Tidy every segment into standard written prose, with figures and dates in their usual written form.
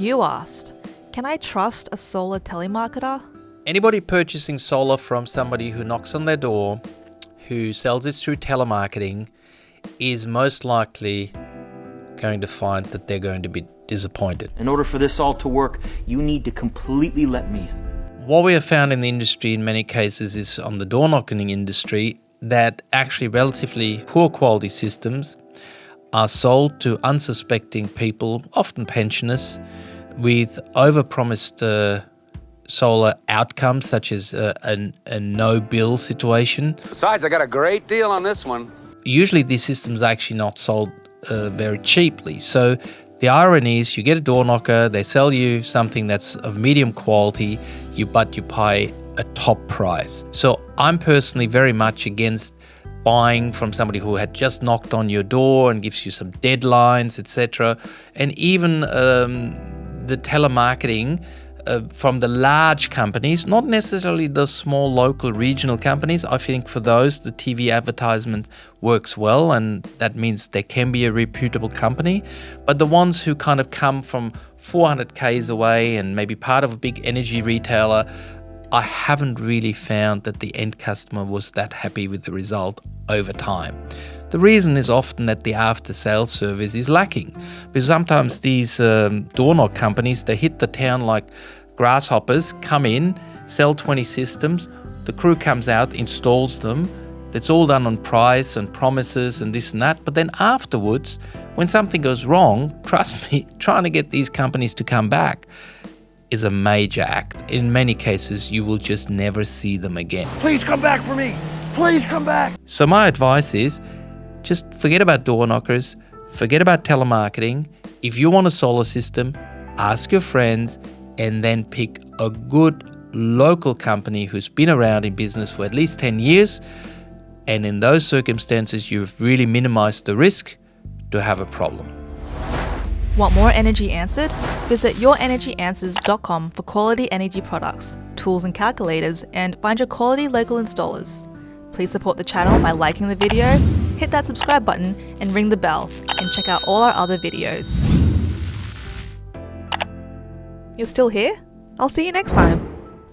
You asked, can I trust a solar telemarketer? Anybody purchasing solar from somebody who knocks on their door, who sells it through telemarketing, is most likely going to find that they're going to be disappointed. In order for this all to work, you need to completely let me in. What we have found in the industry in many cases is on the door knocking industry that actually relatively poor quality systems are sold to unsuspecting people, often pensioners, with overpromised solar outcomes such as a no-bill situation. Besides, I got a great deal on this one. Usually these systems are actually not sold very cheaply. So the irony is you get a door knocker, they sell you something that's of medium quality, but you pay a top price. So I'm personally very much against buying from somebody who had just knocked on your door and gives you some deadlines, etc. And even the telemarketing from the large companies, not necessarily the small local regional companies. I think for those, the TV advertisement works well, and that means they can be a reputable company. But the ones who kind of come from 400 k's away and maybe part of a big energy retailer, I haven't really found that the end customer was that happy with the result over time. The reason is often that the after-sales service is lacking, because sometimes these door knock companies, they hit the town like grasshoppers, come in, sell 20 systems, the crew comes out, installs them. It's all done on price and promises and this and that. But then afterwards, when something goes wrong, trust me, trying to get these companies to come back is a major act. In many cases, you will just never see them again. Please come back for me. Please come back. So my advice is just forget about door knockers, forget about telemarketing. If you want a solar system, ask your friends and then pick a good local company who's been around in business for at least 10 years. And in those circumstances, you've really minimized the risk to have a problem. Want more energy answered? Visit yourenergyanswers.com for quality energy products, tools and calculators, and find your quality local installers. Please support the channel by liking the video, hit that subscribe button and ring the bell, and check out all our other videos. You're still here? I'll see you next time.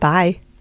Bye.